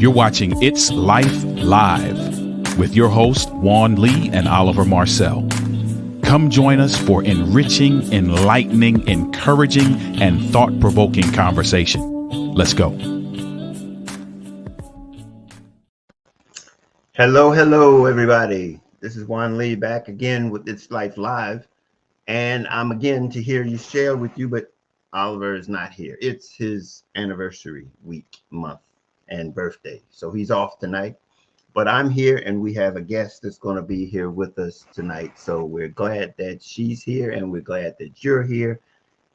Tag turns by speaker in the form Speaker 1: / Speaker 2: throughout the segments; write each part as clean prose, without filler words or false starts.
Speaker 1: You're watching It's Life Live with your hosts, Juan Lee and Oliver Marcel. Come join us for enriching, enlightening, encouraging, and thought-provoking conversation. Let's go.
Speaker 2: Hello, everybody. This is Juan Lee back again with It's Life Live. And I'm again to hear you share with you, but Oliver is not here. It's his anniversary week, month, and birthday. So he's off tonight. But I'm here and we have a guest that's going to be here with us tonight. So we're glad that she's here and we're glad that you're here.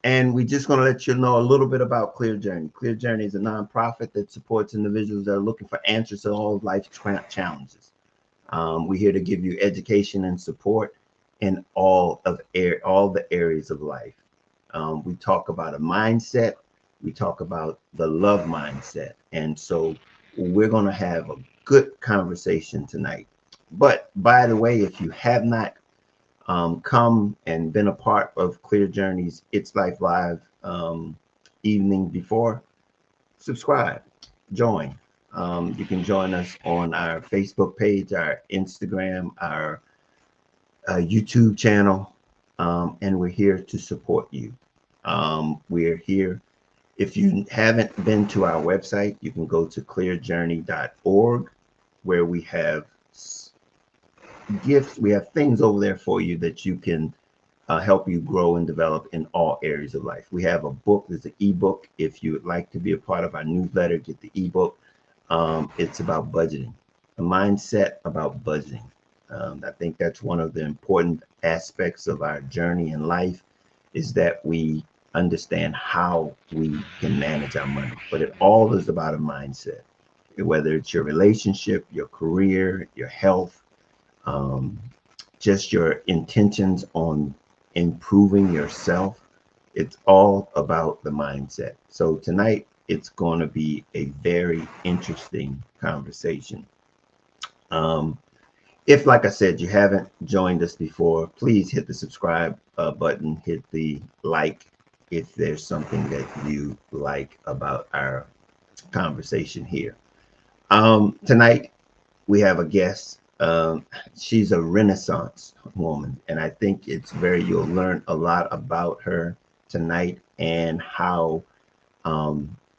Speaker 2: And we're just going to let you know a little bit about Clear Journey. Clear Journey is a nonprofit that supports individuals that are looking for answers to all of life's challenges. We're here to give you education and support in all the areas of life. We talk about a mindset. We talk about the love mindset. And so we're going to have a good conversation tonight. But by the way, if you have not come and been a part of Clear Journey's It's Life Live evening before, subscribe, join. You can join us on our Facebook page, our Instagram, our YouTube channel, and we're here to support you. We're here. If you haven't been to our website, you can go to clearjourney.org, where we have gifts. We have things over there for you that you can help you grow and develop in all areas of life. We have a book. There's an ebook. If you would like to be a part of our newsletter, get the ebook. It's about budgeting, a mindset about budgeting. I think that's one of the important aspects of our journey in life, is that we understand how we can manage our money. But it all is about a mindset, whether it's your relationship, your career, your health, just your intentions on improving yourself. It's all about the mindset. So tonight, it's going to be a very interesting conversation. If, like I said, you haven't joined us before, please hit the subscribe button, hit the like if there's something that you like about our conversation here. Tonight, we have a guest. She's a Renaissance woman, and I think you'll learn a lot about her tonight and how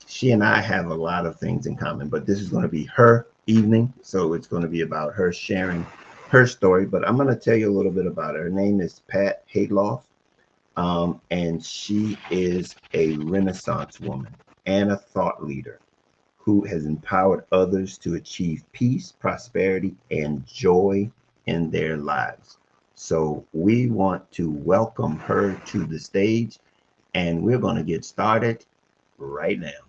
Speaker 2: she and I have a lot of things in common, but this is going to be her evening. So it's going to be about her sharing her story, but I'm going to tell you a little bit about her. Her name is Pat Heydlauff, and she is a Renaissance woman and a thought leader who has empowered others to achieve peace, prosperity, and joy in their lives. So we want to welcome her to the stage, and we're going to get started right now.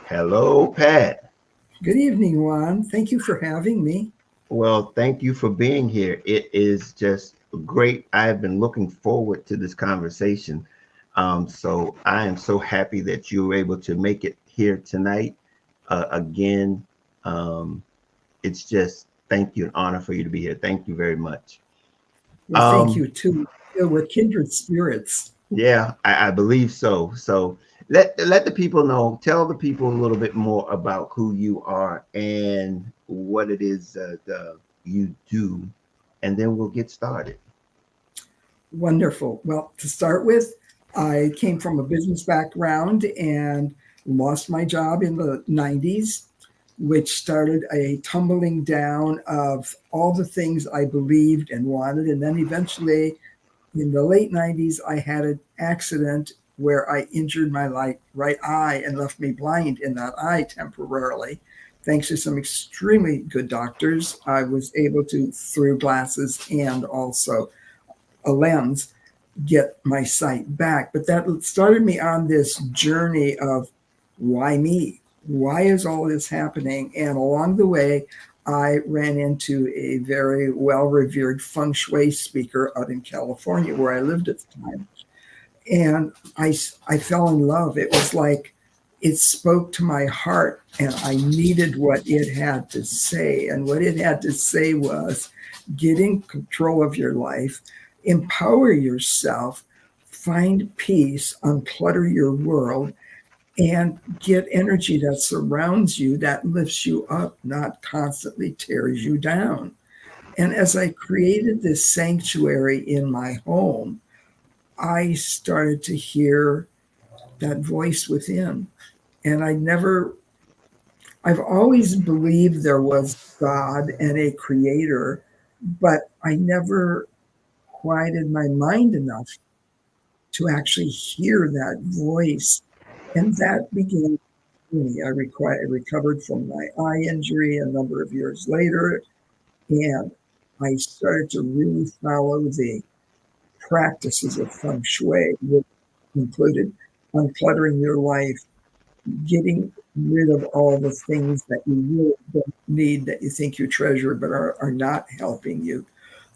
Speaker 2: Hello, Pat.
Speaker 3: Good evening, Juan. Thank you for having me.
Speaker 2: Well, thank you for being here. It is just great. I've been looking forward to this conversation. So I am so happy that you were able to make it here tonight. Again, it's just thank you, an honor for you to be here. Thank you very much.
Speaker 3: Well, thank you too. We're kindred spirits.
Speaker 2: Yeah, I believe so. So let the people know, tell the people a little bit more about who you are and what it is that you do, and then we'll get started.
Speaker 3: Wonderful. Well, to start with, I came from a business background and lost my job in the 90s, which started a tumbling down of all the things I believed and wanted. And then eventually, in the late 90s, I had an accident where I injured my right eye and left me blind in that eye temporarily. Thanks to some extremely good doctors, I was able to, through glasses and also a lens, get my sight back. But that started me on this journey of why me? Why is all this happening? And along the way, I ran into a very well-revered feng shui speaker out in California where I lived at the time. And I fell in love. It was like it spoke to my heart and I needed what it had to say. And what it had to say was get in control of your life, empower yourself, find peace, unclutter your world, and get energy that surrounds you, that lifts you up, not constantly tears you down. And as I created this sanctuary in my home, I started to hear that voice within. And I've always believed there was God and a creator, but I never quieted my mind enough to actually hear that voice. And that began me. I recovered from my eye injury a number of years later, and I started to really follow the practices of feng shui, which included uncluttering your life, getting rid of all the things that you really don't need, that you think you treasure but are not helping you,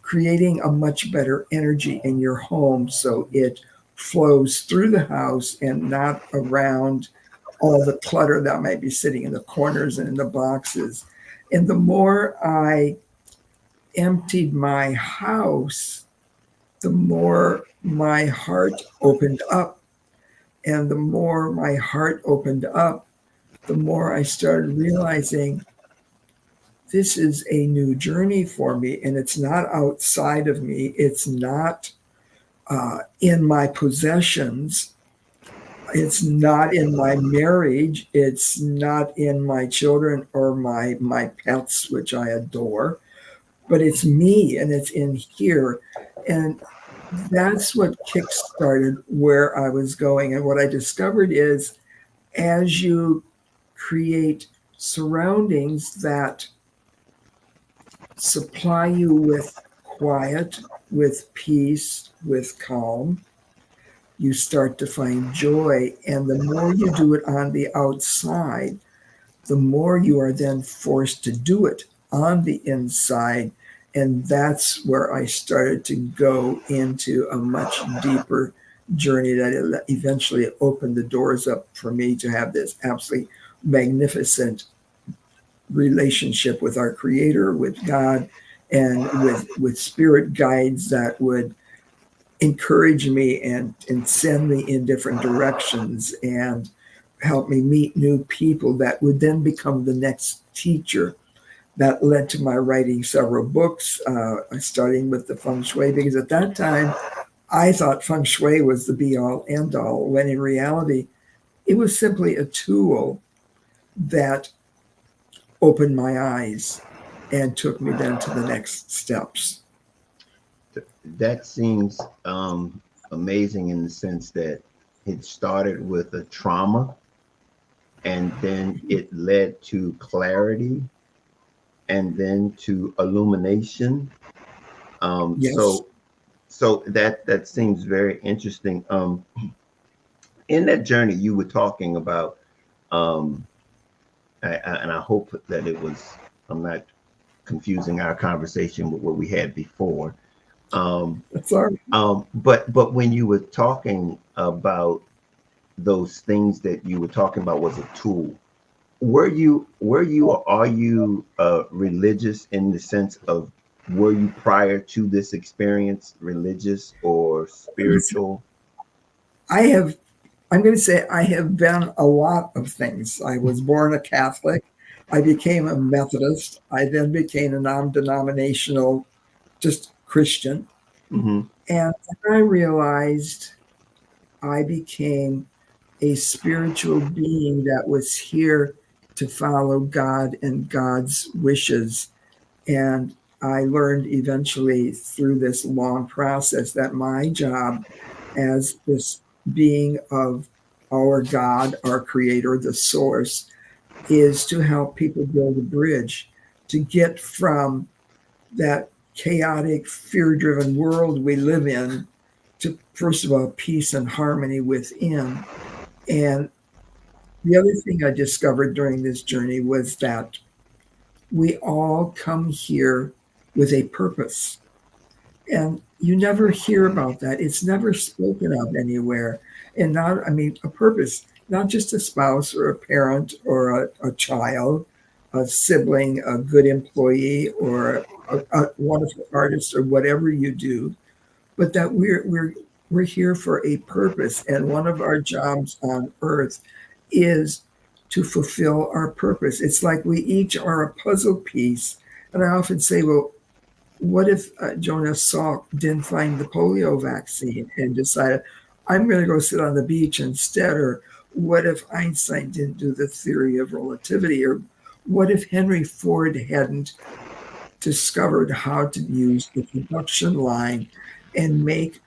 Speaker 3: creating a much better energy in your home so it flows through the house and not around all the clutter that might be sitting in the corners and in the boxes. And the more I emptied my house, the more my heart opened up. And the more my heart opened up, the more I started realizing this is a new journey for me. And it's not outside of me. It's not in my possessions. It's not in my marriage. It's not in my children or my pets, which I adore, but it's me and it's in here. And that's what kickstarted where I was going. And what I discovered is as you create surroundings that supply you with quiet, with peace, with calm, you start to find joy. And the more you do it on the outside, the more you are then forced to do it on the inside. And that's where I started to go into a much deeper journey that eventually opened the doors up for me to have this absolutely magnificent relationship with our Creator, with God, and with spirit guides that would encourage me and send me in different directions and help me meet new people that would then become the next teacher. That led to my writing several books, starting with the feng shui, because at that time I thought feng shui was the be all end all, when in reality it was simply a tool that opened my eyes and took me then to the next steps.
Speaker 2: That seems amazing in the sense that it started with a trauma and then it led to clarity and then to illumination.
Speaker 3: Yes.
Speaker 2: So that seems very interesting. In that journey you were talking about, and I hope that I'm not confusing our conversation with what we had before.
Speaker 3: That's all right.
Speaker 2: But when you were talking about those things that you were talking about was a tool, were you or are you religious in the sense of, were you prior to this experience religious or spiritual?
Speaker 3: I'm going to say I have been a lot of things. I was born a Catholic. I became a Methodist. I then became a non-denominational, just Christian.
Speaker 2: Mm-hmm.
Speaker 3: And I realized I became a spiritual being that was here to follow God and God's wishes. And I learned eventually through this long process that my job as this being of our God, our Creator, the source, is to help people build a bridge to get from that chaotic, fear-driven world we live in to, first of all, peace and harmony within. And the other thing I discovered during this journey was that we all come here with a purpose. And you never hear about that. It's never spoken of anywhere. And not, I mean, a purpose, not just a spouse or a parent or a child, a sibling, a good employee, or a wonderful artist, or whatever you do, but that we're here for a purpose. And one of our jobs on earth is to fulfill our purpose. It's like we each are a puzzle piece. And I often say, well, what if Jonas Salk didn't find the polio vaccine and decided, I'm going to go sit on the beach instead? Or what if Einstein didn't do the theory of relativity? Or what if Henry Ford hadn't discovered how to use the production line and make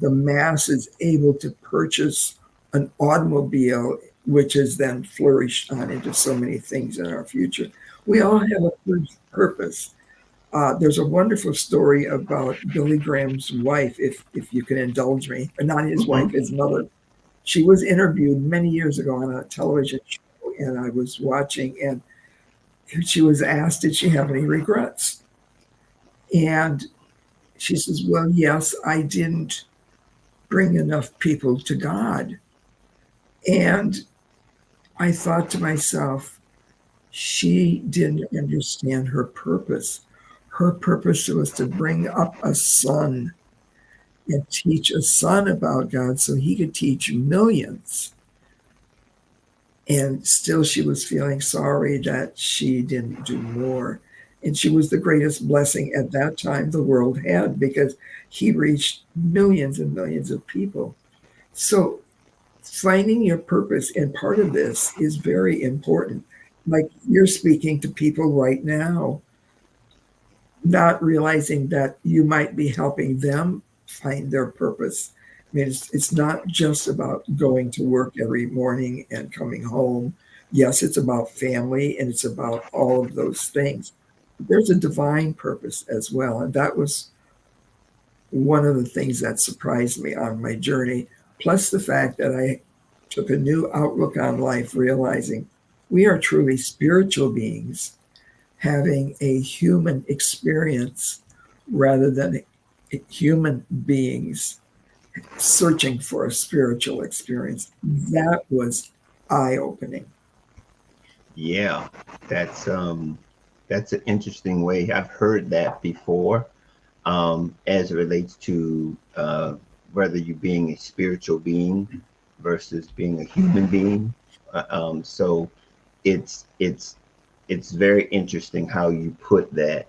Speaker 3: the masses able to purchase an automobile, which has then flourished on into so many things in our future? We all have a purpose. There's a wonderful story about Billy Graham's wife, if you can indulge me, or not his wife, his mother. She was interviewed many years ago on a television show, and I was watching, and she was asked, did she have any regrets? And she says, well, yes, I didn't bring enough people to God. And I thought to myself, she didn't understand her purpose. Her purpose was to bring up a son and teach a son about God so he could teach millions. And still she was feeling sorry that she didn't do more. And she was the greatest blessing at that time the world had, because he reached millions and millions of people. So finding your purpose, and part of this is very important. Like you're speaking to people right now, not realizing that you might be helping them find their purpose. I mean, it's not just about going to work every morning and coming home. Yes, it's about family and it's about all of those things. There's a divine purpose as well. And that was one of the things that surprised me on my journey, plus the fact that I took a new outlook on life, realizing we are truly spiritual beings having a human experience rather than human beings searching for a spiritual experience. That was eye-opening.
Speaker 2: Yeah, that's an interesting way. I've heard that before, as it relates to whether you being a spiritual being versus being a human being. So it's very interesting how you put that.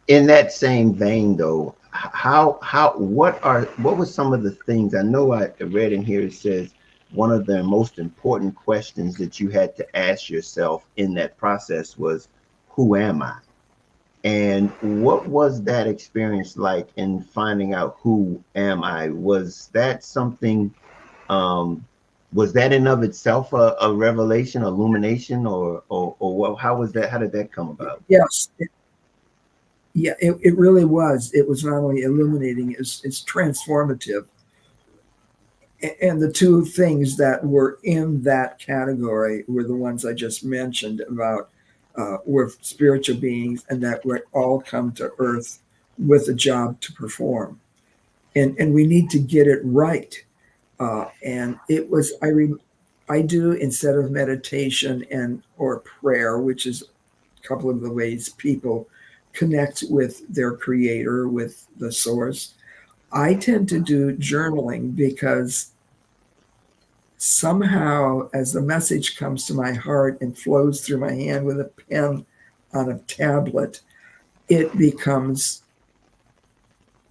Speaker 2: In that same vein, though, what was some of the things? I know I read in here, it says one of the most important questions that you had to ask yourself in that process was, who am I? And what was that experience like in finding out who am I? Was that something, was that in of itself a revelation, illumination, or what, how was that? How did that come about?
Speaker 3: Yes. It really was. It was not only illuminating, it's transformative. And the two things that were in that category were the ones I just mentioned about we're spiritual beings and that we all come to earth with a job to perform. And we need to get it right. And it was, I do, instead of meditation and or prayer, which is a couple of the ways people connect with their creator, with the source, I tend to do journaling, because somehow as the message comes to my heart and flows through my hand with a pen on a tablet, it becomes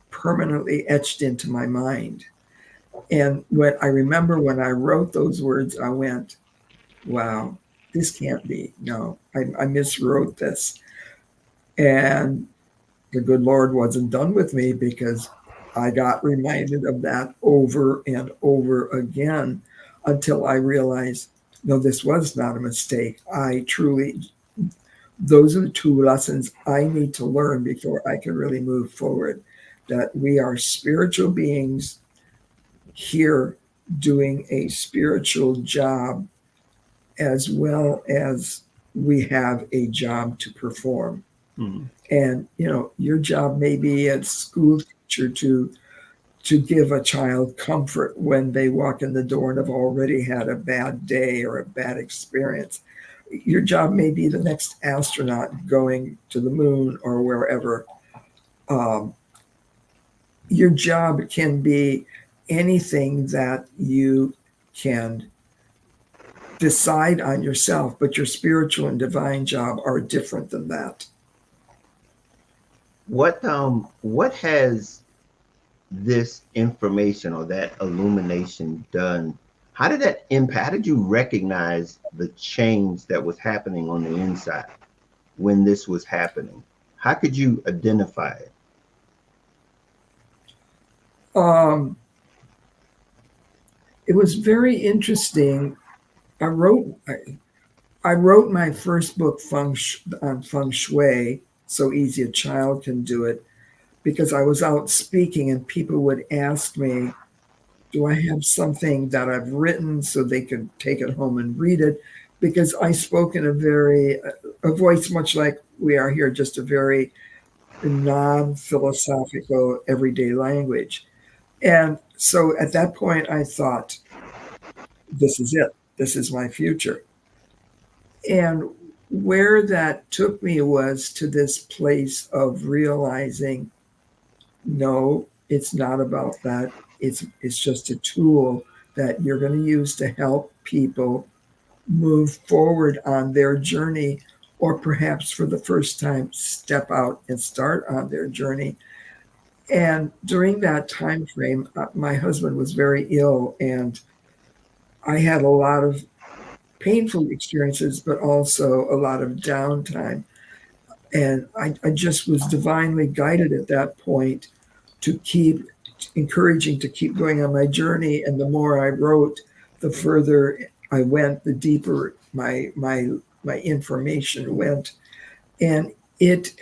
Speaker 3: permanently etched into my mind. And when I remember when I wrote those words, I went, wow, this can't be. No, I miswrote this. And the good Lord wasn't done with me, because I got reminded of that over and over again until I realized, no, this was not a mistake. Those are the two lessons I need to learn before I can really move forward, that we are spiritual beings here doing a spiritual job, as well as we have a job to perform. Mm-hmm. And, your job may be a school teacher to give a child comfort when they walk in the door and have already had a bad day or a bad experience. Your job may be the next astronaut going to the moon or wherever. Your job can be anything that you can decide on yourself, but your spiritual and divine job are different than that.
Speaker 2: What has this information or that illumination done? How did that impact? How did you recognize the change that was happening on the inside when this was happening? How could you identify it?
Speaker 3: It was very interesting. I wrote my first book on feng shui, So Easy a Child Can Do It, because I was out speaking and people would ask me, do I have something that I've written so they could take it home and read it? Because I spoke in a voice much like we are here, just a very non-philosophical, everyday language. And so at that point, I thought, this is it. This is my future. And where that took me was to this place of realizing, no, it's not about that. It's just a tool that you're going to use to help people move forward on their journey, or perhaps for the first time step out and start on their journey. And during that time frame, my husband was very ill, and I had a lot of painful experiences, but also a lot of downtime. And I just was divinely guided at that point to keep encouraging to keep going on my journey. And the more I wrote, the further I went, the deeper my information went. And it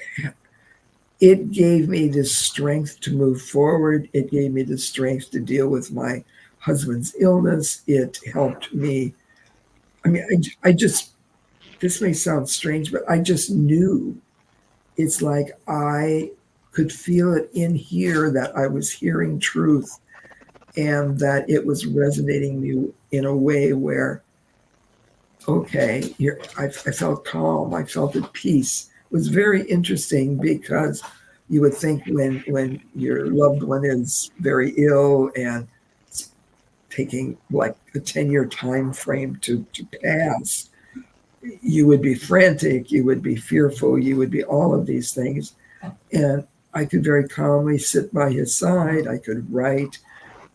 Speaker 3: gave me the strength to move forward. It gave me the strength to deal with my husband's illness. It helped me. I mean, I just, this may sound strange, but I just knew. It's like I could feel it in here that I was hearing truth and that it was resonating me in a way where, okay, I felt calm. I felt at peace. It was very interesting because you would think when your loved one is very ill and it's taking like a 10-year time frame to pass, you would be frantic, you would be fearful, you would be all of these things. And I could very calmly sit by his side. I could write.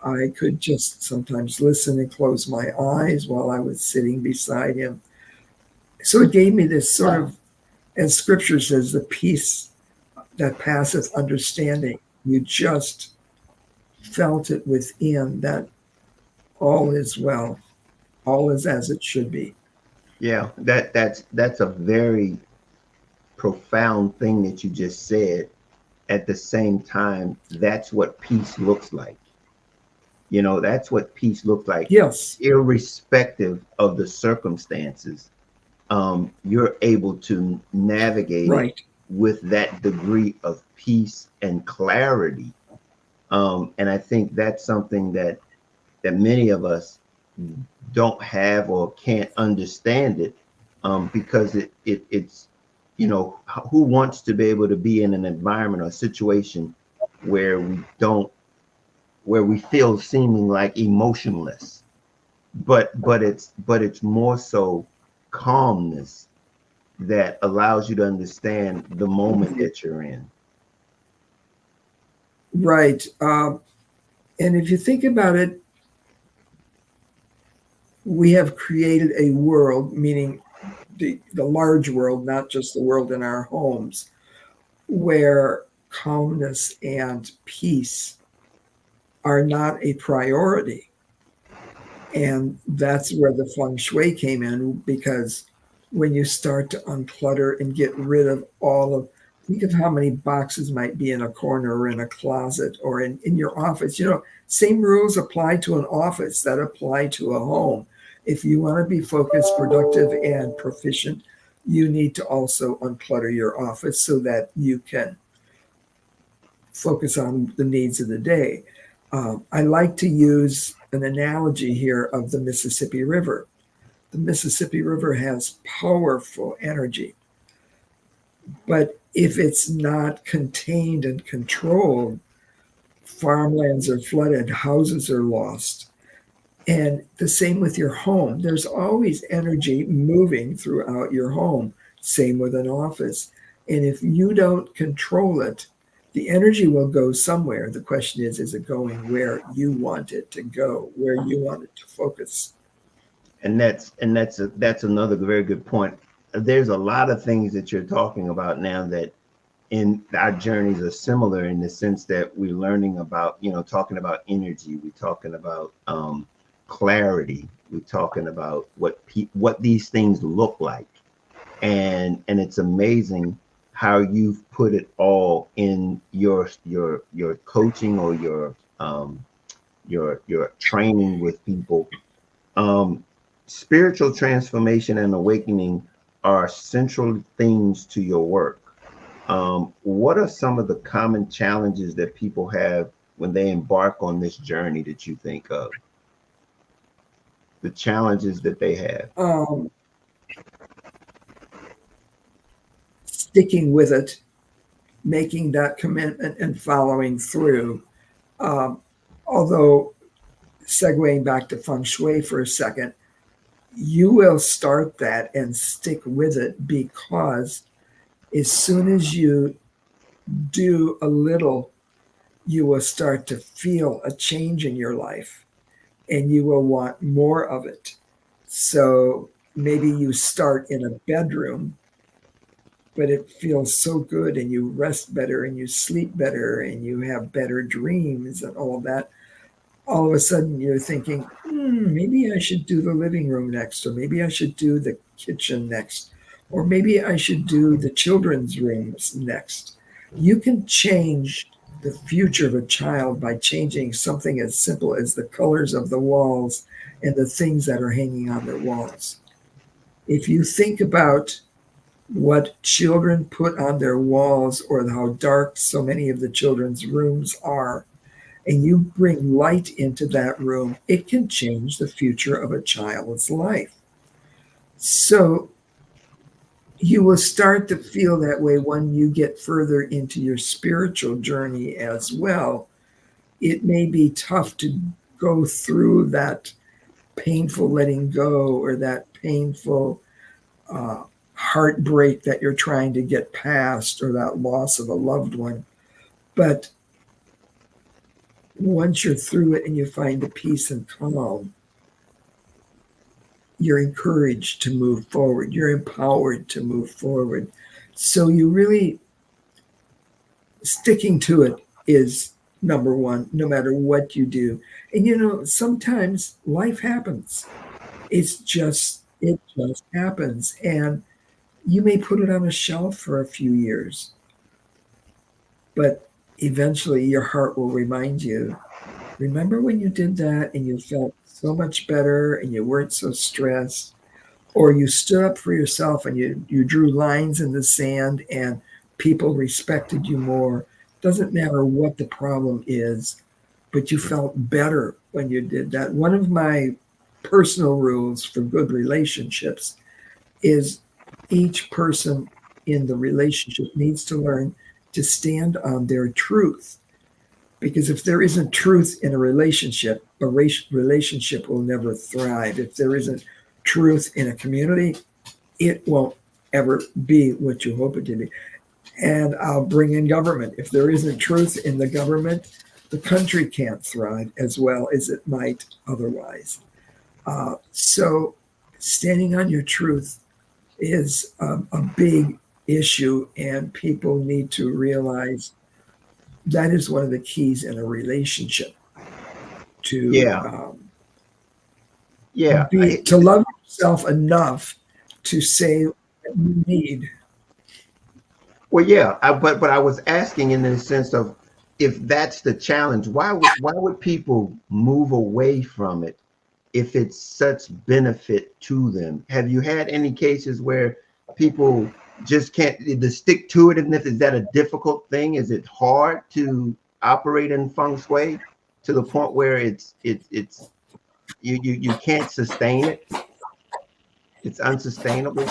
Speaker 3: I could just sometimes listen and close my eyes while I was sitting beside him. So it gave me this sort of, as scripture says, the peace that passeth understanding. You just felt it within that all is well, all is as it should be.
Speaker 2: Yeah, that's a very profound thing that you just said. At the same time, that's what peace looks like. You know, that's what peace looks like.
Speaker 3: Yes.
Speaker 2: Irrespective of the circumstances, you're able to navigate
Speaker 3: right.
Speaker 2: it with that degree of peace and clarity. And I think that's something that many of us don't have or can't understand it, because it's, you know, who wants to be able to be in an environment or situation where we feel seeming like emotionless, but it's more so calmness that allows you to understand the moment that you're in.
Speaker 3: Right. And if you think about it, we have created a world, meaning the large world, not just the world in our homes, where calmness and peace are not a priority. And that's where the feng shui came in, because when you start to unclutter and get rid of think of how many boxes might be in a corner or in a closet or in your office. You know, same rules apply to an office that apply to a home. If you want to be focused, productive, and proficient, you need to also unclutter your office so that you can focus on the needs of the day. I like to use an analogy here of the Mississippi River. The Mississippi River has powerful energy, but if it's not contained and controlled, farmlands are flooded, houses are lost. And the same with your home. There's always energy moving throughout your home. Same with an office. And if you don't control it, the energy will go somewhere. The question is it going where you want it to go, where you want it to focus?
Speaker 2: And that's another very good point. There's a lot of things that you're talking about now that in our journeys are similar in the sense that we're learning about, talking about energy, we're talking about clarity, we're talking about what these things look like, and it's amazing how you've put it all in your coaching or your training with people. Spiritual transformation and awakening are central themes to your work. What are some of the common challenges that people have when they embark on this journey that you think of? The challenges that they have.
Speaker 3: Sticking with it, making that commitment and following through. Although, segueing back to feng shui for a second, you will start that and stick with it, because as soon as you do a little, you will start to feel a change in your life and you will want more of it. So maybe you start in a bedroom, but it feels so good and you rest better and you sleep better and you have better dreams and all of that. All of a sudden you're thinking, maybe I should do the living room next, or maybe I should do the kitchen next, or maybe I should do the children's rooms next. You can change the future of a child by changing something as simple as the colors of the walls and the things that are hanging on their walls. If you think about what children put on their walls or how dark so many of the children's rooms are, and you bring light into that room, it can change the future of a child's life. So you will start to feel that way when you get further into your spiritual journey as well. It may be tough to go through that painful letting go or that painful heartbreak that you're trying to get past, or that loss of a loved one. But once you're through it and you find the peace and calm, you're encouraged to move forward. You're empowered to move forward. So you really, sticking to it is number one, no matter what you do. And sometimes life happens. It just happens. And you may put it on a shelf for a few years, but eventually your heart will remind you, remember when you did that and you felt so much better and you weren't so stressed, or you stood up for yourself and you drew lines in the sand and people respected you more. Doesn't matter what the problem is, but you felt better when you did that. One of my personal rules for good relationships is each person in the relationship needs to learn to stand on their truth. Because if there isn't truth in a relationship will never thrive. If there isn't truth in a community, it won't ever be what you hope it to be. And I'll bring in government. If there isn't truth in the government, the country can't thrive as well as it might otherwise. So standing on your truth is a big issue, and people need to realize that is one of the keys in a relationship to to love yourself enough to say what you need.
Speaker 2: Well, yeah, but I was asking in the sense of, if that's the challenge, why would people move away from it if it's such benefit to them? Have you had any cases where people just can't stick to it? And is that a difficult thing? Is it hard to operate in feng shui to the point where it's you can't sustain it? It's unsustainable.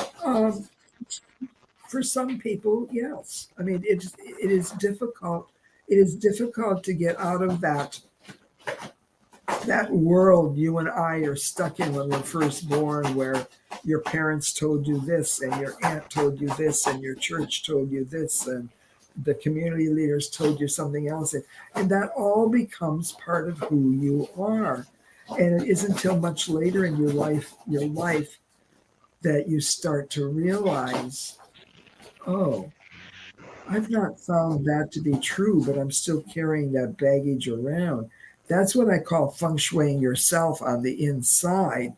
Speaker 3: For some people, yes. I mean, it is difficult. It is difficult to get out of that that world you and I are stuck in when we're first born, where your parents told you this and your aunt told you this and your church told you this and the community leaders told you something else, and that all becomes part of who you are. And it isn't until much later in your life that you start to realize, oh, I've not found that to be true, but I'm still carrying that baggage around. That's what I call feng shuiing yourself on the inside,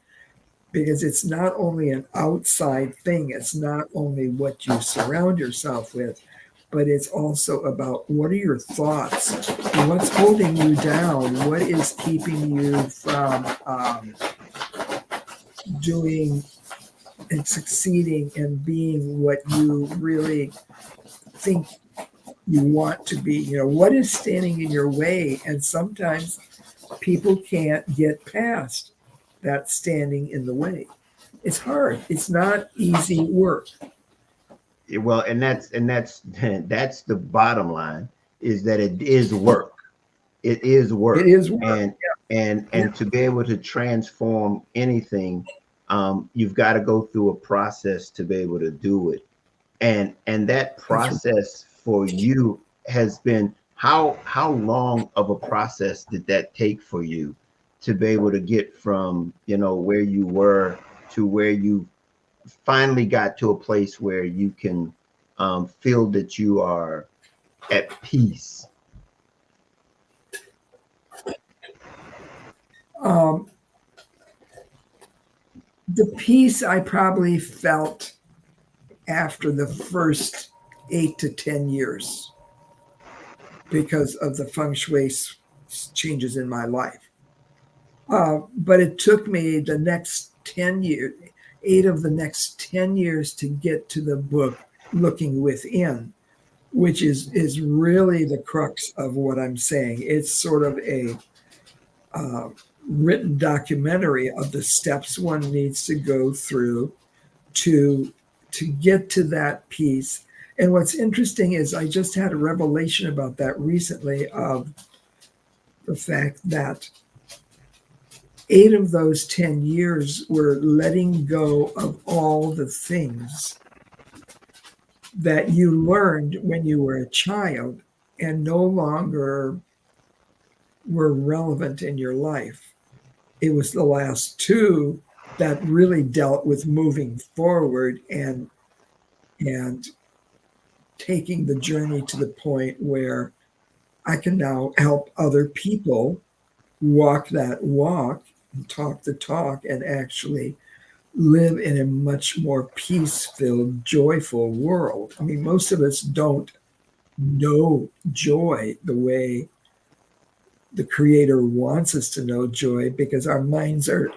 Speaker 3: because it's not only an outside thing, it's not only what you surround yourself with, but it's also about what are your thoughts, what's holding you down, what is keeping you from doing and succeeding and being what you really think you want to be. What is standing in your way? And sometimes people can't get past that standing in the way. It's hard. It's not easy work.
Speaker 2: Well, and that's the bottom line, is that it is work. It is work.
Speaker 3: It is work.
Speaker 2: And to be able to transform anything, you've got to go through a process to be able to do it. And that process for you has been, how long of a process did that take for you to be able to get from, where you were to where you finally got to a place where you can feel that you are at peace?
Speaker 3: The peace I probably felt after the first 8 to 10 years because of the feng shui changes in my life. But it took me the next 10 years, 8 of the next 10 years to get to the book, Looking Within, which is really the crux of what I'm saying. It's sort of a written documentary of the steps one needs to go through to get to that peace. And what's interesting is I just had a revelation about that recently, of the fact that 8 of those 10 years were letting go of all the things that you learned when you were a child and no longer were relevant in your life. It was the last 2 that really dealt with moving forward and taking the journey to the point where I can now help other people walk that walk and talk the talk and actually live in a much more peace-filled, joyful world. I mean, most of us don't know joy the way the Creator wants us to know joy, because our minds are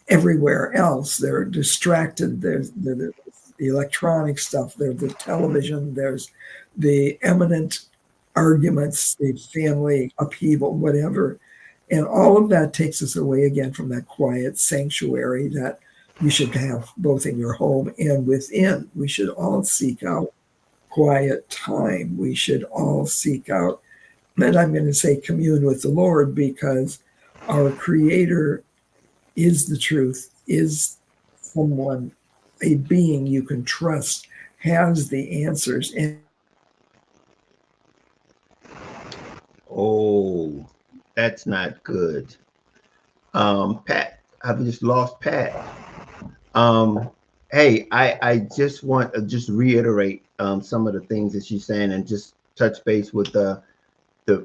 Speaker 3: everywhere else. They're distracted. There's the electronic stuff, there's the television, there's the imminent arguments, the family upheaval, whatever. And all of that takes us away again from that quiet sanctuary that you should have both in your home and within. We should all seek out quiet time. We should all seek out, and I'm going to say commune with the Lord, because our Creator is the truth, is someone, a being you can trust, has the answers. And
Speaker 2: oh, that's not good. Pat, I've just lost Pat. Hey, I just want to just reiterate some of the things that she's saying, and just touch base with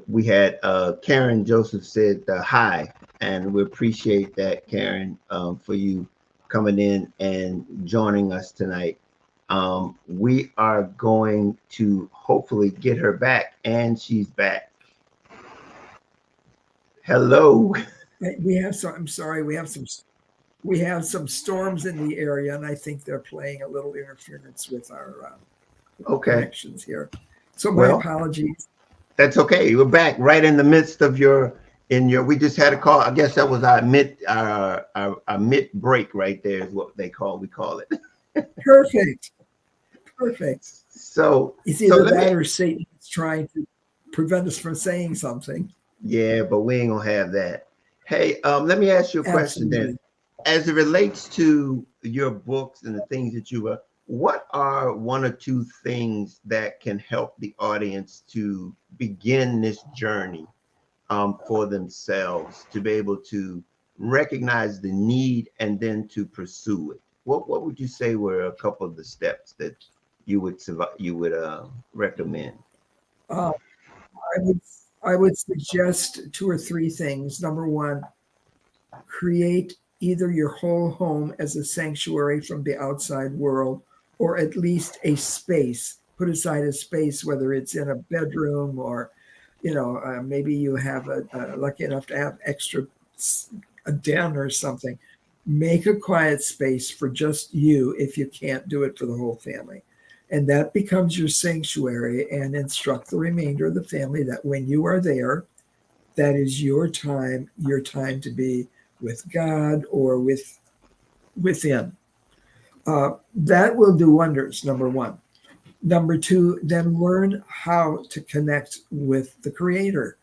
Speaker 2: we had Karen Joseph said hi, and we appreciate that, Karen, for you coming in and joining us tonight. We are going to hopefully get her back, and she's back. Hello.
Speaker 3: we have some, I'm sorry, we have some storms in the area, and I think they're playing a little interference with our connections here. So my apologies.
Speaker 2: That's okay. We're back right in the midst of we just had a call. I guess that was our mid break right there, is what we call it.
Speaker 3: Perfect.
Speaker 2: So
Speaker 3: it's either that or Satan is trying to prevent us from saying something.
Speaker 2: Yeah, but we ain't gonna have that. Hey, let me ask you a question
Speaker 3: Absolutely.
Speaker 2: then. As it relates to your books and the things that you what are one or two things that can help the audience to begin this journey for themselves to be able to recognize the need and then to pursue it? What would you say were a couple of the steps that you would recommend?
Speaker 3: Uh, I would I would suggest two or three things. Number one, create either your whole home as a sanctuary from the outside world, or at least a space. Put aside a space, whether it's in a bedroom or, maybe you have lucky enough to have a den or something. Make a quiet space for just you if you can't do it for the whole family. And that becomes your sanctuary, and instruct the remainder of the family that when you are there, that is your time to be with God or within. That will do wonders, number one. Number two, then learn how to connect with the Creator,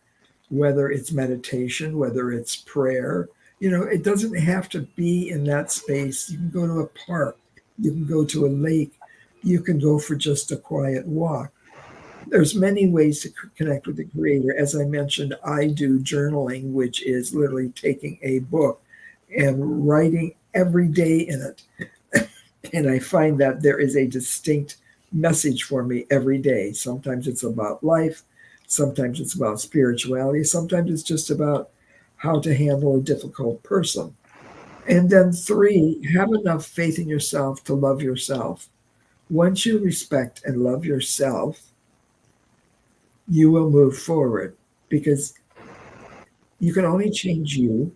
Speaker 3: whether it's meditation, whether it's prayer. It doesn't have to be in that space. You can go to a park, you can go to a lake, you can go for just a quiet walk. There's many ways to connect with the Creator. As I mentioned, I do journaling, which is literally taking a book and writing every day in it. And I find that there is a distinct message for me every day. Sometimes it's about life, sometimes it's about spirituality, sometimes it's just about how to handle a difficult person. And then three, have enough faith in yourself to love yourself. Once you respect and love yourself, you will move forward, because you can only change you,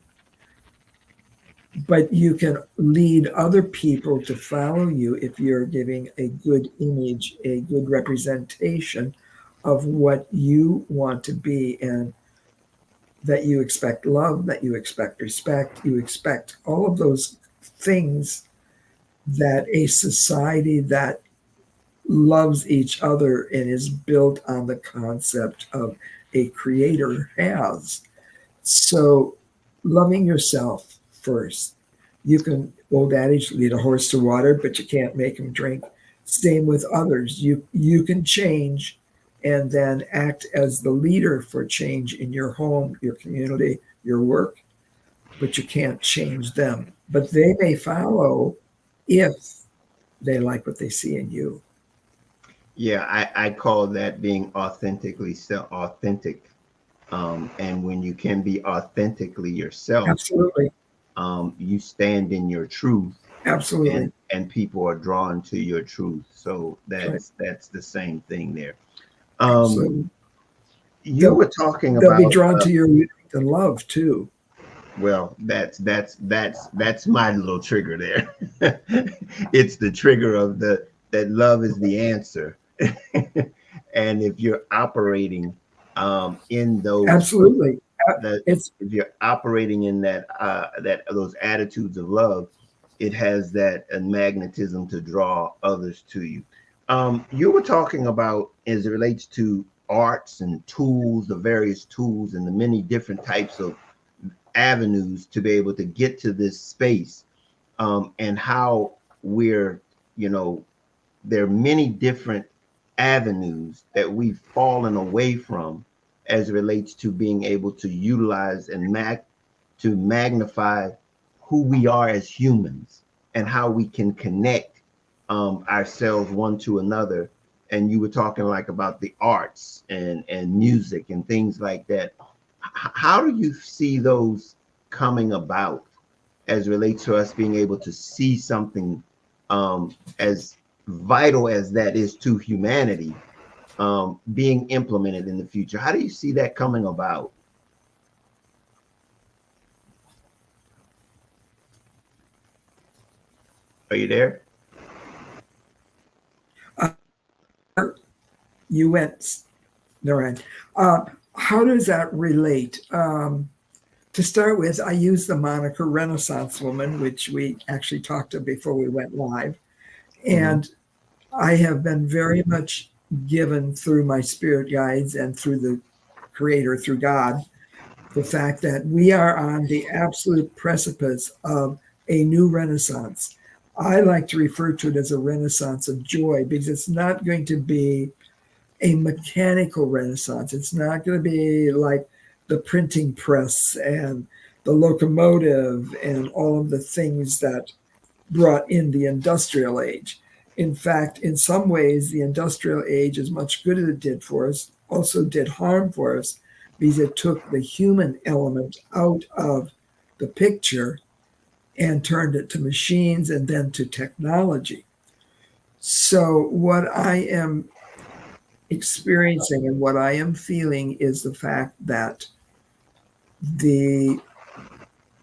Speaker 3: but you can lead other people to follow you if you're giving a good image, a good representation of what you want to be, and that you expect love, that you expect respect, you expect all of those things that a society that loves each other and is built on the concept of a creator has. So, loving yourself first. You can, old adage, lead a horse to water, but you can't make him drink. Same with others. You can change and then act as the leader for change in your home, your community, your work, but you can't change them. But they may follow if they like what they see in you.
Speaker 2: Yeah, I call that being authentically authentic. And when you can be authentically yourself,
Speaker 3: Absolutely.
Speaker 2: you stand in your truth,
Speaker 3: Absolutely.
Speaker 2: and people are drawn to your truth. So
Speaker 3: That's right.
Speaker 2: that's the same thing there.
Speaker 3: Absolutely.
Speaker 2: You
Speaker 3: They'll,
Speaker 2: were talking
Speaker 3: they'll be
Speaker 2: about
Speaker 3: drawn to your youth and love too.
Speaker 2: well, that's my little trigger there. It's the trigger of the that love is the answer. And if you're operating in those
Speaker 3: Absolutely.
Speaker 2: that
Speaker 3: It's
Speaker 2: if you're operating in that those attitudes of love, it has that magnetism to draw others to you. You were talking about as it relates to arts and tools, the various tools and the many different types of avenues to be able to get to this space, and how we're, you know, there are many different avenues that we've fallen away from as it relates to being able to utilize and to magnify who we are as humans and how we can connect ourselves one to another. And you were talking like about the arts and music and things like that. How do you see those coming about as it relates to us being able to see something as vital as that is to humanity, being implemented in the future? How do you see that coming about? Are you there?
Speaker 3: you went, never mind. How does that relate? To start with, I use the moniker Renaissance Woman, which we actually talked to before we went live.
Speaker 2: Mm-hmm.
Speaker 3: And I have been very much given through my spirit guides and through the Creator, through God, the fact that we are on the absolute precipice of a new renaissance. I like to refer to it as a renaissance of joy, because it's not going to be a mechanical renaissance. It's not going to be like the printing press and the locomotive and all of the things that brought in the industrial age. In fact, in some ways, the industrial age, as much good as it did for us, also did harm for us, because it took the human element out of the picture and turned it to machines and then to technology. So what I am experiencing and what I am feeling is the fact that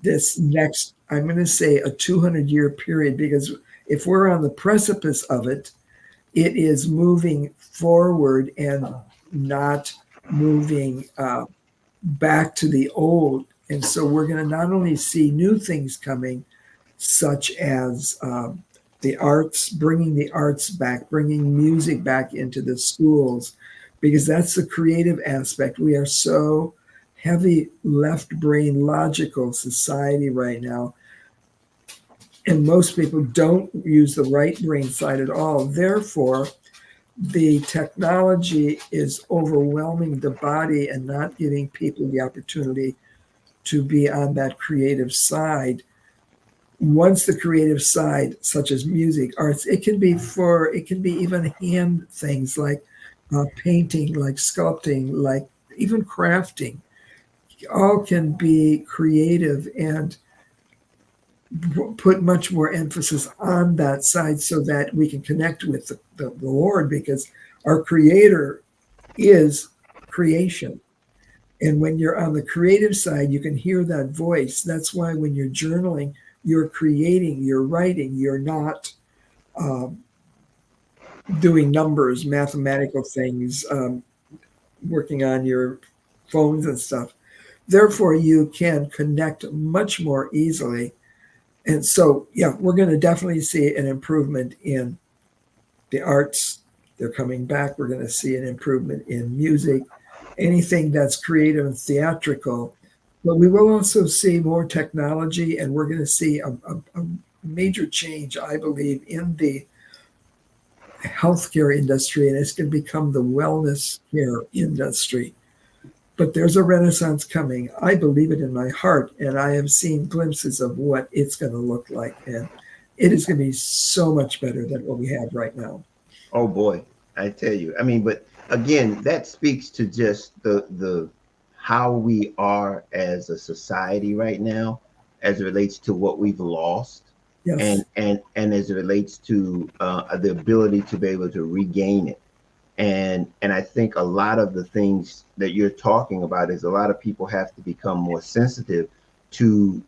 Speaker 3: this next, I'm going to say a 200-year period, because if we're on the precipice of it, it is moving forward and not moving back to the old. And so we're going to not only see new things coming, such as the arts, bringing the arts back, bringing music back into the schools, because that's the creative aspect. We are so heavy left brain logical society right now. And most people don't use the right brain side at all. Therefore, the technology is overwhelming the body and not giving people the opportunity to be on that creative side. Once the creative side, such as music, arts, it can be even hand things like painting, like sculpting, like even crafting, all can be creative and put much more emphasis on that side so that we can connect with the Lord, because our creator is creation. And when you're on the creative side, you can hear that voice. That's why when you're journaling, you're creating, you're writing, you're not doing numbers, mathematical things, working on your phones and stuff. Therefore, you can connect much more easily. And so, yeah, we're going to definitely see an improvement in the arts. They're coming back. We're going to see an improvement in music, anything that's creative and theatrical. But we will also see more technology, and we're going to see a major change, I believe, in the healthcare industry, and it's going to become the wellness care industry. But there's a renaissance coming. I believe it in my heart, and I have seen glimpses of what it's going to look like, and it is going to be so much better than what we have right now.
Speaker 2: Oh boy, I tell you. I mean, but again, that speaks to just the how we are as a society right now, as it relates to what we've lost,
Speaker 3: Yes.
Speaker 2: and as it relates to the ability to be able to regain it. And I think a lot of the things that you're talking about is a lot of people have to become more sensitive to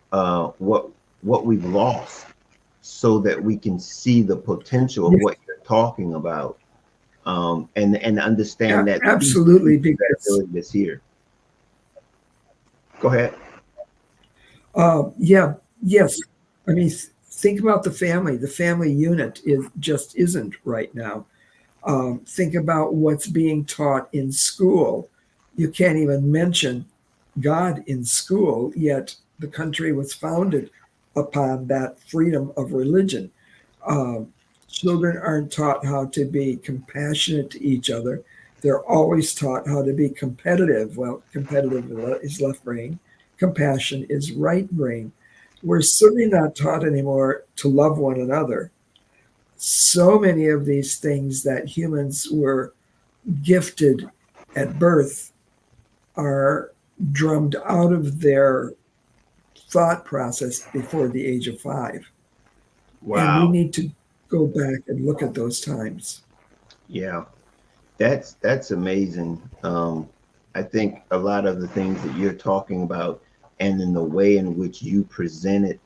Speaker 2: what we've lost, so that we can see the potential of what you're talking about, and understand that
Speaker 3: absolutely,
Speaker 2: that
Speaker 3: because
Speaker 2: ability is here. Go ahead.
Speaker 3: yes. I mean, think about the family. The family unit isn't right now. Think about what's being taught in school. You can't even mention God in school, yet the country was founded upon that freedom of religion. Children aren't taught how to be compassionate to each other. They're always taught how to be competitive. Well, competitive is left brain, compassion is right brain. We're certainly not taught anymore to love one another. So many of these things that humans were gifted at birth are drummed out of their thought process before the age of 5. And we
Speaker 2: Wow.
Speaker 3: need to go back and look at those times.
Speaker 2: Yeah, that's amazing. I think a lot of the things that you're talking about, and in the way in which you present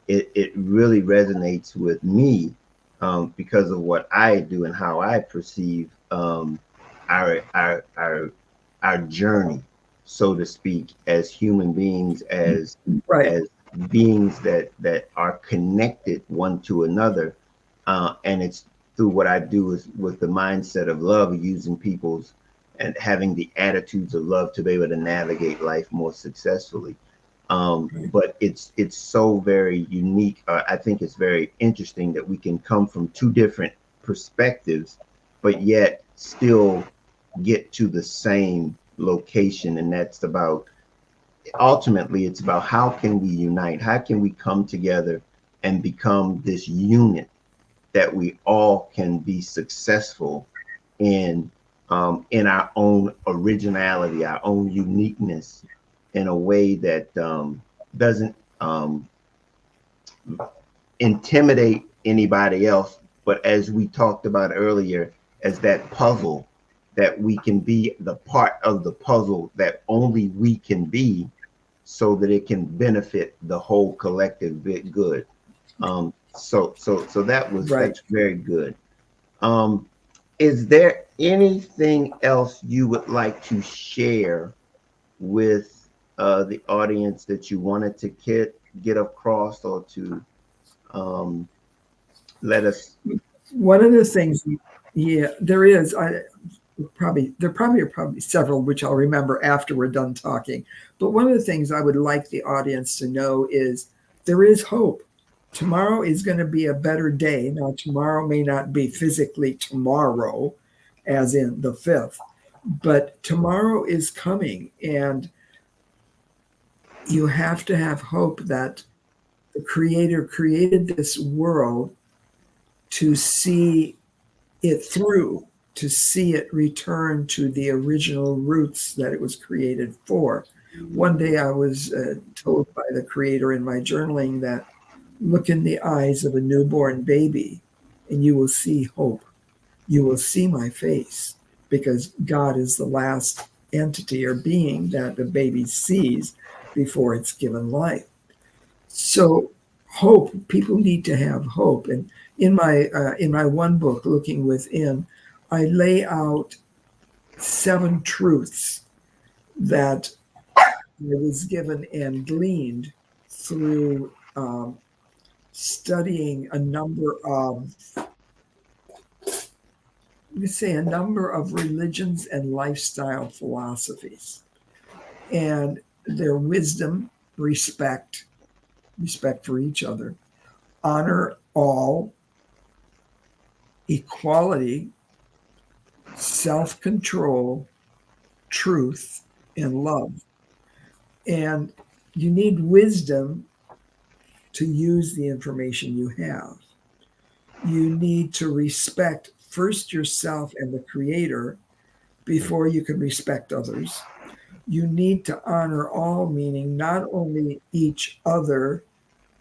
Speaker 2: it really resonates with me, because of what I do and how I perceive our our journey, so to speak, as human beings, as
Speaker 3: Right.
Speaker 2: as beings that are connected one to another, and it's through what I do is with the mindset of love, using people's and having the attitudes of love to be able to navigate life more successfully. But it's so very unique. I think it's very interesting that we can come from two different perspectives, but yet still get to the same location. And that's about, ultimately, it's about how can we unite? How can we come together and become this unit that we all can be successful in our own originality, our own uniqueness, in a way that doesn't intimidate anybody else, but as we talked about earlier, as that puzzle, that we can be the part of the puzzle that only we can be, so that it can benefit the whole collective good. So that's very good. Is there anything else you would like to share with the audience that you wanted to get across, or to let us?
Speaker 3: One of the things, yeah, there is. There probably are several which I'll remember after we're done talking. But one of the things I would like the audience to know is there is hope. Tomorrow is going to be a better day. Now, tomorrow may not be physically tomorrow, as in the 5th, but tomorrow is coming, and you have to have hope that the Creator created this world to see it through, to see it return to the original roots that it was created for. One day I was told by the Creator in my journaling that look in the eyes of a newborn baby and you will see hope. You will see my face, because God is the last entity or being that the baby sees before it's given life. So hope, people need to have hope. And in my one book, Looking Within, I lay out 7 truths that I was given and gleaned through studying a number of religions and lifestyle philosophies, and their wisdom, respect for each other, honor all, equality, self-control, truth, and love. And you need wisdom to use the information you have. You need to respect first yourself and the Creator before you can respect others. You need to honor all, meaning not only each other,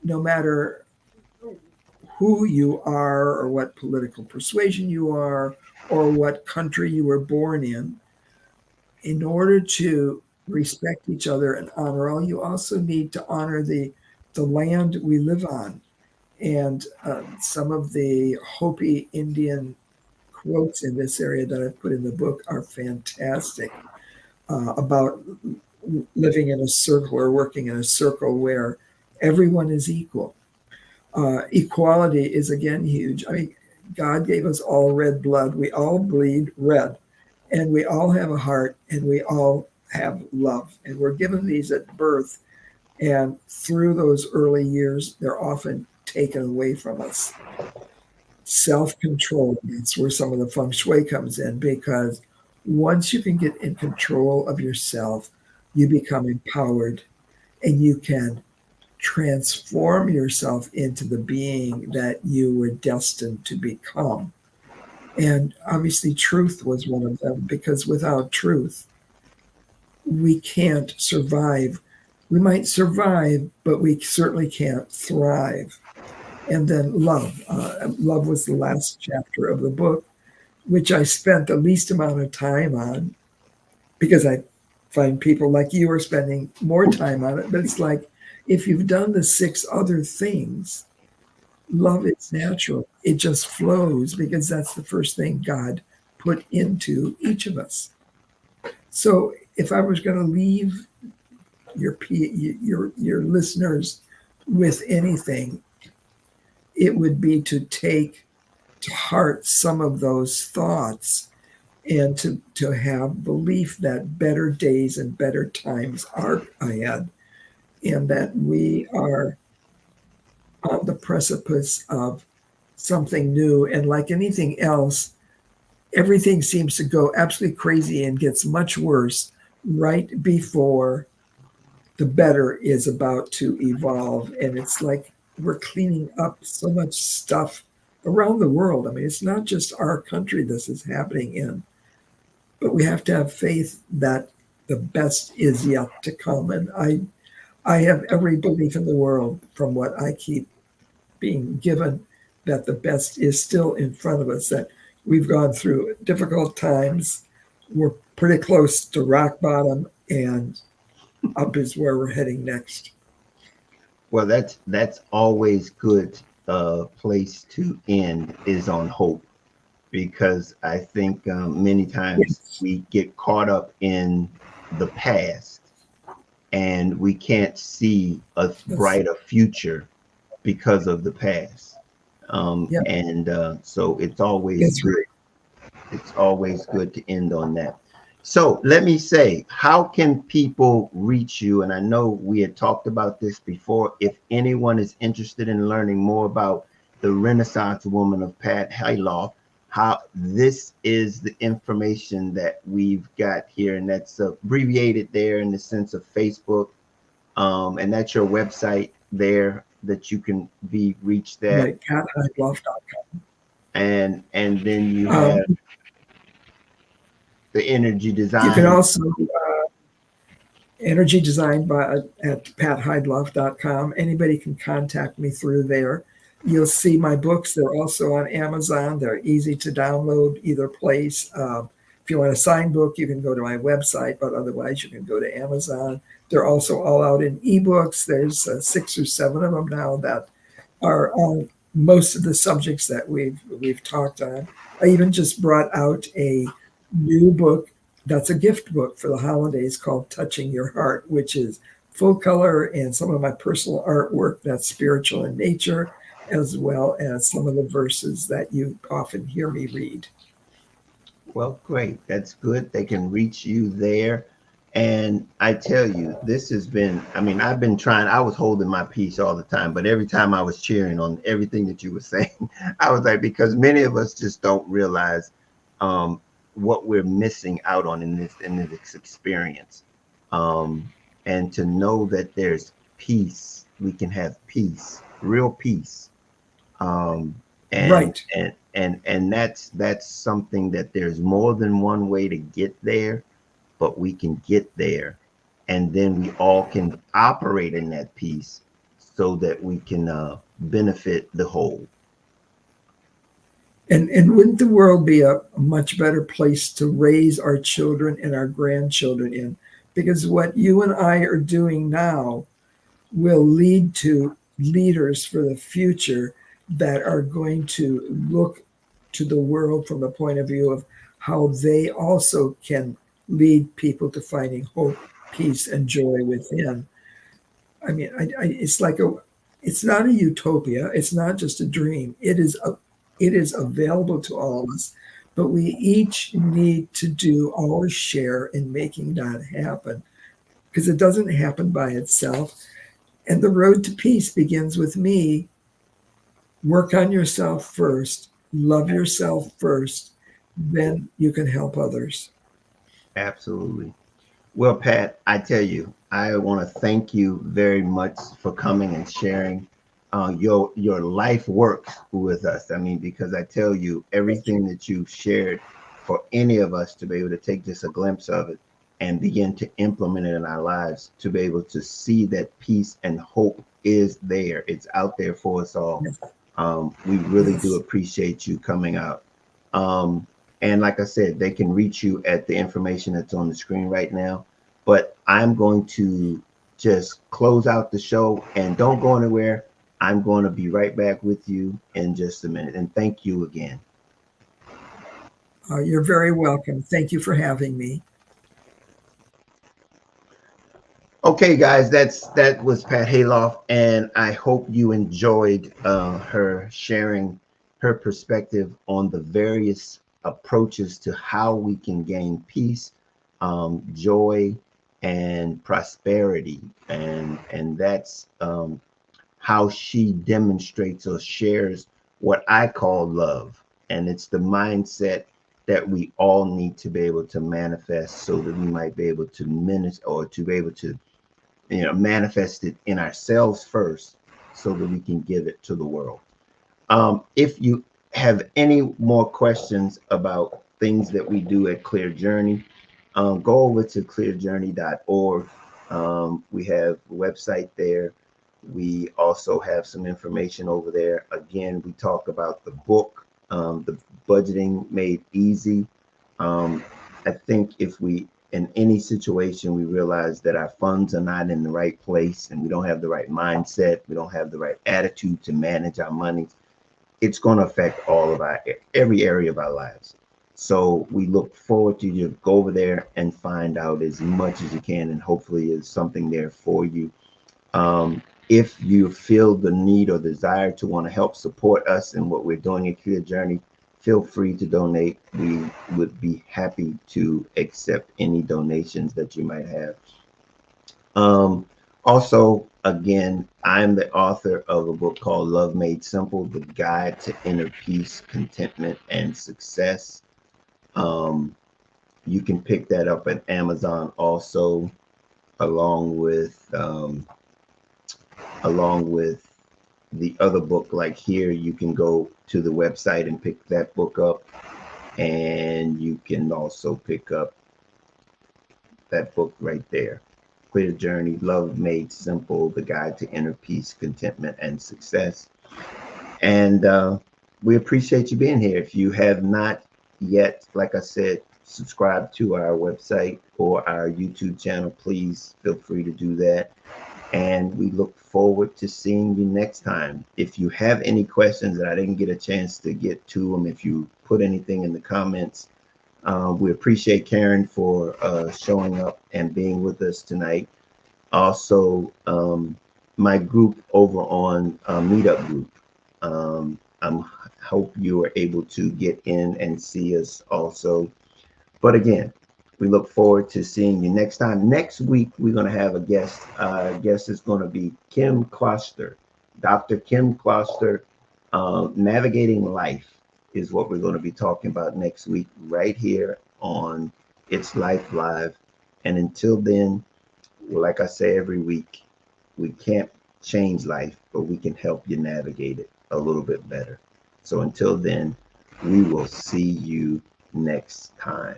Speaker 3: no matter who you are or what political persuasion you are or what country you were born in. In order to respect each other and honor all, you also need to honor the land we live on. And some of the Hopi Indian quotes in this area that I put in the book are fantastic, about living in a circle or working in a circle where everyone is equal. Equality is, again, huge. I mean, God gave us all red blood. We all bleed red, and we all have a heart, and we all have love. And we're given these at birth. And through those early years, they're often taken away from us. Self-control, that's where some of the feng shui comes in, because once you can get in control of yourself, you become empowered, and you can transform yourself into the being that you were destined to become. And obviously truth was one of them, because without truth, we can't survive. We might survive, but we certainly can't thrive. And then love. Love was the last chapter of the book, which I spent the least amount of time on, because I find people like you are spending more time on it. But it's like, if you've done the 6 other things, love is natural. It just flows, because that's the first thing God put into each of us. So if I was going to leave your listeners with anything, it would be to take to heart some of those thoughts and to have belief that better days and better times are ahead, and that we are on the precipice of something new. And like anything else, everything seems to go absolutely crazy and gets much worse right before the better is about to evolve. And it's like we're cleaning up so much stuff around the world. I mean, it's not just our country this is happening in, but we have to have faith that the best is yet to come. And I have every belief in the world from what I keep being given that the best is still in front of us, that we've gone through difficult times. We're pretty close to rock bottom, and up is where we're heading next.
Speaker 2: Well, that's always good place to end, is on hope, because I think many times
Speaker 3: Yes.
Speaker 2: we get caught up in the past and we can't see a brighter future because of the past.
Speaker 3: Yeah,
Speaker 2: And so it's always
Speaker 3: that's
Speaker 2: good.
Speaker 3: right.
Speaker 2: It's always good to end on that. So let me say, how can people reach you? And I know we had talked about this before. If anyone is interested in learning more about the Renaissance woman of Pat Heydlauff, how this is the information that we've got here, and that's abbreviated there in the sense of Facebook, and that's your website there that you can be reached at,
Speaker 3: Right, PatHeydlauff.com.
Speaker 2: and then you
Speaker 3: Um,
Speaker 2: have the energy
Speaker 3: you can
Speaker 2: design.
Speaker 3: also energy design at PatHeydlauff.com. Anybody can contact me through there. You'll see my books. They're also on Amazon. They're easy to download either place. If you want a signed book, you can go to my website, but otherwise you can go to Amazon. They're also all out in ebooks. There's 6 or 7 of them now that are on most of the subjects that we've talked on. I even just brought out a new book that's a gift book for the holidays called Touching Your Heart, which is full color and some of my personal artwork that's spiritual in nature, as well as some of the verses that you often hear me read.
Speaker 2: Well, great. That's good. They can reach you there. And I tell you, this has been, I mean, I've been trying, I was holding my peace all the time, but every time I was cheering on everything that you were saying, I was like, because many of us just don't realize what we're missing out on in this experience. Um, and to know that there's peace, we can have peace, real peace. Um, and
Speaker 3: Right.
Speaker 2: and that's something that there's more than one way to get there, but we can get there, and then we all can operate in that peace so that we can benefit the whole.
Speaker 3: And wouldn't the world be a much better place to raise our children and our grandchildren in? Because what you and I are doing now will lead to leaders for the future that are going to look to the world from the point of view of how they also can lead people to finding hope, peace, and joy within. I mean, it's like it's not a utopia. It's not just a dream. It is available to all of us, but we each need to do our share in making that happen, because it doesn't happen by itself. And the road to peace begins with me. Work on yourself first, love yourself first, then you can help others.
Speaker 2: Absolutely. Well, Pat, I tell you, I want to thank you very much for coming and sharing your life work with us. I mean, because I tell you, everything that you've shared, for any of us to be able to take just a glimpse of it and begin to implement it in our lives, to be able to see that peace and hope is there. It's out there for us all.
Speaker 3: Yes.
Speaker 2: We really do
Speaker 3: Yes.
Speaker 2: appreciate you coming out. And like I said, they can reach you at the information that's on the screen right now. But I'm going to just close out the show, and don't go anywhere. I'm going to be right back with you in just a minute. And thank you again.
Speaker 3: You're very welcome. Thank you for having me.
Speaker 2: Okay, guys, that was Pat Heydlauff, and I hope you enjoyed her sharing her perspective on the various approaches to how we can gain peace, joy, and prosperity, and that's how she demonstrates or shares what I call love. And it's the mindset that we all need to be able to manifest so that we might be able to minister or to be able to, manifest it in ourselves first so that we can give it to the world. If you have any more questions about things that we do at Clear Journey, go over to clearjourney.org. We have a website there. We also have some information over there. Again, we talk about the book, the Budgeting Made Easy. I think if we, in any situation, we realize that our funds are not in the right place and we don't have the right mindset, we don't have the right attitude to manage our money, it's going to affect all of every area of our lives. So we look forward to you go over there and find out as much as you can, and hopefully there's something there for you. If you feel the need or desire to want to help support us in what we're doing at Clear Journey, feel free to donate. We would be happy to accept any donations that you might have. Also, again, I'm the author of a book called Love Made Simple, The Guide to Inner Peace, Contentment, and Success. You can pick that up at Amazon also, along with the other book. Like here, you can go to the website and pick that book up, and you can also pick up that book right there. Clear Journey, Love Made Simple, The Guide to Inner Peace, Contentment, and Success. And we appreciate you being here. If you have not yet, like I said, subscribe to our website or our YouTube channel, please feel free to do that. And we look forward to seeing you next time. If you have any questions that I didn't get a chance to get to them, if you put anything in the comments, we appreciate Karen for showing up and being with us tonight. Also, my group over on Meetup Group. I hope you are able to get in and see us also. But again, we look forward to seeing you next time. Next week, we're going to have a guest. Our guest is going to be Kim Kloster, Dr. Kim Kloster. Navigating Life is what we're going to be talking about next week, right here on It's Life Live. And until then, like I say every week, we can't change life, but we can help you navigate it a little bit better. So until then, we will see you next time.